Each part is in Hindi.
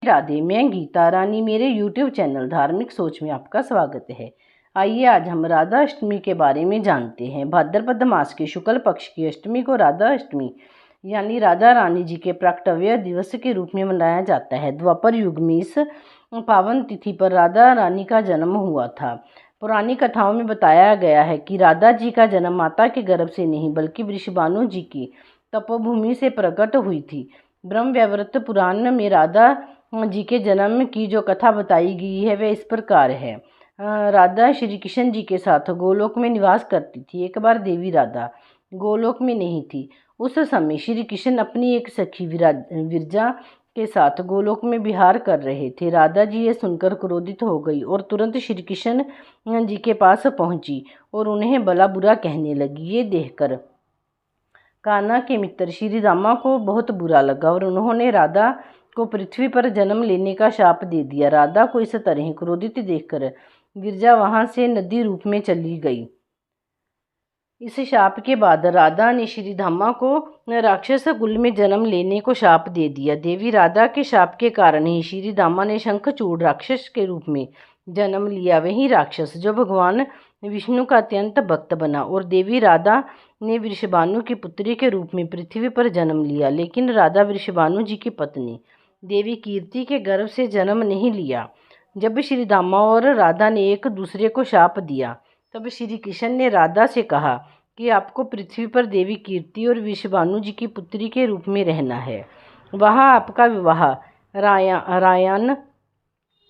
राधे, मैं गीता रानी। मेरे YouTube चैनल धार्मिक सोच में आपका स्वागत है। आइए आज हम राधा अष्टमी के बारे में जानते हैं। भाद्रपद मास के शुक्ल पक्ष की अष्टमी को राधा अष्टमी यानी राधा रानी जी के प्राकट्य दिवस के रूप में मनाया जाता है। द्वापर युग में इस पावन तिथि पर राधा रानी का जन्म हुआ था। पुरानी कथाओं में बताया गया है कि राधा जी का जन्म माता के गर्भ से नहीं बल्कि वृषभानु जी की तपोभूमि से प्रकट हुई थी। ब्रह्म वैवर्त पुराण में राधा जी के जन्म की जो कथा बताई गई है वह इस प्रकार है। राधा श्री कृष्ण जी के साथ गोलोक में निवास करती थी। एक बार देवी राधा गोलोक में नहीं थी। उस समय श्री कृष्ण अपनी एक सखी विरजा के साथ गोलोक में विहार कर रहे थे। राधा जी ये सुनकर क्रोधित हो गई और तुरंत श्री कृष्ण जी के पास पहुंची और उन्हें भला बुरा कहने लगी। ये देखकर कान्हा के मित्र श्री रामा को बहुत बुरा लगा और उन्होंने राधा को पृथ्वी पर जन्म लेने का शाप दे दिया। राधा को इस तरह क्रोधित देखकर गिरजा वहां से नदी रूप में चली गई। इस शाप के बाद राधा ने श्री धामा को राक्षस कुल में जन्म लेने को शाप दे दिया। देवी राधा के शाप के कारण ही श्री धामा ने शंखचूड़ राक्षस के रूप में जन्म लिया। वही राक्षस जो भगवान विष्णु का अत्यंत भक्त बना और देवी राधा ने वृषभानु की पुत्री के रूप में पृथ्वी पर जन्म लिया। लेकिन राधा वृषभानु जी की पत्नी देवी कीर्ति के गर्भ से जन्म नहीं लिया। जब श्री धामा और राधा ने एक दूसरे को शाप दिया तब श्री कृष्ण ने राधा से कहा कि आपको पृथ्वी पर देवी कीर्ति और वृषभानु जी की पुत्री के रूप में रहना है। वहाँ आपका विवाह रायन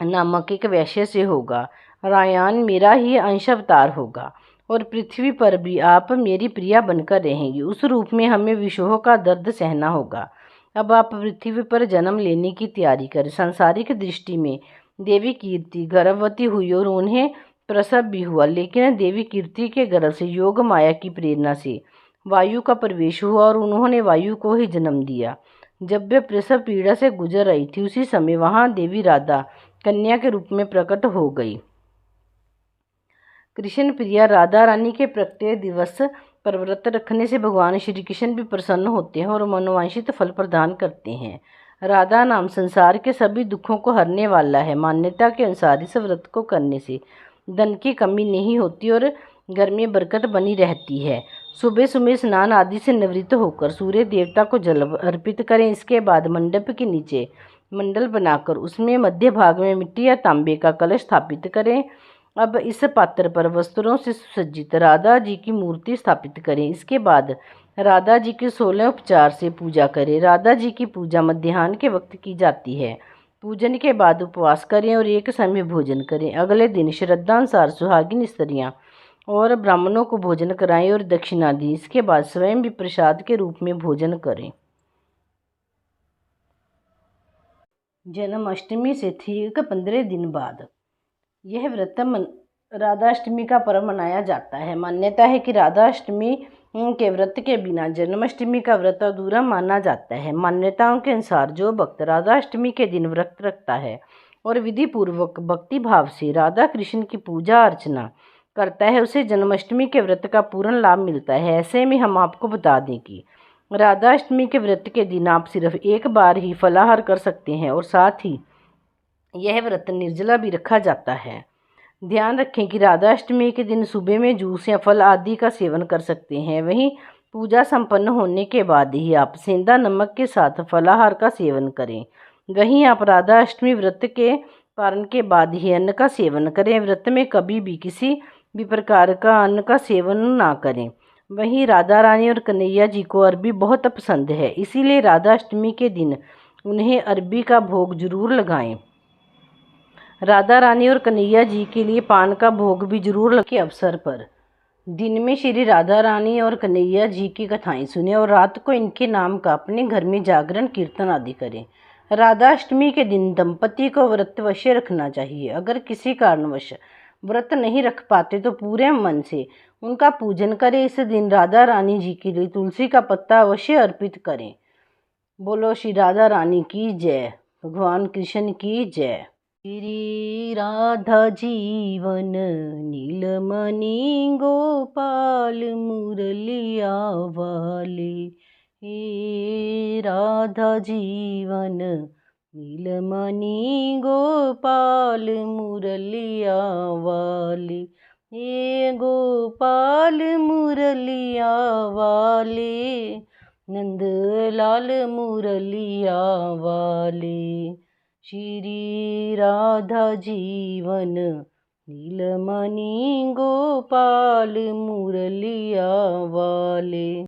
नामक एक वैश्य से होगा। रायन मेरा ही अंश अवतार होगा और पृथ्वी पर भी आप मेरी प्रिया बनकर रहेंगी। उस रूप में हमें विषोह का दर्द सहना होगा। अब आप पृथ्वी पर जन्म लेने की तैयारी करें। सांसारिक दृष्टि में देवी कीर्ति गर्भवती हुई और उन्हें प्रसव भी हुआ। लेकिन देवी कीर्ति के गर्भ से योग माया की प्रेरणा से वायु का प्रवेश हुआ और उन्होंने वायु को ही जन्म दिया। जब वे प्रसव पीड़ा से गुजर रही थी उसी समय वहां देवी राधा कन्या के रूप में प्रकट हो गई। कृष्ण प्रिया राधा रानी के प्रकट दिवस पर व्रत रखने से भगवान श्री कृष्ण भी प्रसन्न होते हैं और मनोवांछित फल प्रदान करते हैं। राधा नाम संसार के सभी दुखों को हरने वाला है। मान्यता के अनुसार इस व्रत को करने से धन की कमी नहीं होती और घर में बरकत बनी रहती है। सुबह सुबह स्नान आदि से निवृत्त होकर सूर्य देवता को जल अर्पित करें। इसके बाद मंडप के नीचे मंडल बनाकर उसमें मध्य भाग में मिट्टी या तांबे का कलश स्थापित करें। अब इस पात्र पर वस्त्रों से सुसज्जित राधा जी की मूर्ति स्थापित करें। इसके बाद राधा जी के 16 उपचार से पूजा करें। राधा जी की पूजा मध्याह्न के वक्त की जाती है। पूजन के बाद उपवास करें और एक समय भोजन करें। अगले दिन श्रद्धानुसार सुहागिन स्त्रियां और ब्राह्मणों को भोजन कराएं और दक्षिणा दें। इसके बाद स्वयं भी प्रसाद के रूप में भोजन करें। जन्माष्टमी से ठीक 15 दिन बाद यह व्रत राधाष्टमी का पर्व मनाया जाता है। मान्यता है कि राधाष्टमी के व्रत के बिना जन्माष्टमी का व्रत अधूरा माना जाता है। मान्यताओं के अनुसार जो भक्त राधाष्टमी के दिन व्रत रखता है और विधि पूर्वक भक्ति भाव से राधा कृष्ण की पूजा अर्चना करता है उसे जन्माष्टमी के व्रत का पूर्ण लाभ मिलता है। ऐसे में हम आपको बता दें कि राधाष्टमी के व्रत के दिन आप सिर्फ एक बार ही फलाहार कर सकते हैं और साथ ही यह व्रत निर्जला भी रखा जाता है। ध्यान रखें कि राधाष्टमी के दिन सुबह में जूस या फल आदि का सेवन कर सकते हैं। वहीं पूजा संपन्न होने के बाद ही आप सेंधा नमक के साथ फलाहार का सेवन करें। वहीं आप राधाष्टमी व्रत के पारण के बाद ही अन्न का सेवन करें। व्रत में कभी भी किसी भी प्रकार का अन्न का सेवन ना करें। वहीं राधा रानी और कन्हैया जी को अरबी बहुत पसंद है, इसीलिए राधाष्टमी के दिन उन्हें अरबी का भोग जरूर लगाएं। राधा रानी और कन्हैया जी के लिए पान का भोग भी जरूर के अवसर पर दिन में श्री राधा रानी और कन्हैया जी की कथाएं सुने और रात को इनके नाम का अपने घर में जागरण कीर्तन आदि करें। राधाष्टमी के दिन दंपति को व्रत अवश्य रखना चाहिए। अगर किसी कारणवश व्रत नहीं रख पाते तो पूरे मन से उनका पूजन करें। इस दिन राधा रानी जी के लिए तुलसी का पत्ता अवश्य अर्पित करें। बोलो श्री राधा रानी की जय, भगवान कृष्ण की जय। श्री राधा जीवन नीलमणि गोपाल मुरलिया वाले। हे राधा जीवन नीलमणि गोपाल मुरलिया वाले, ये गोपाल मुरलिया वाले, नंद लाल मुरलिया वाले। श्री राधा जीवन नीलमणि गोपाल मुरलिया वाले।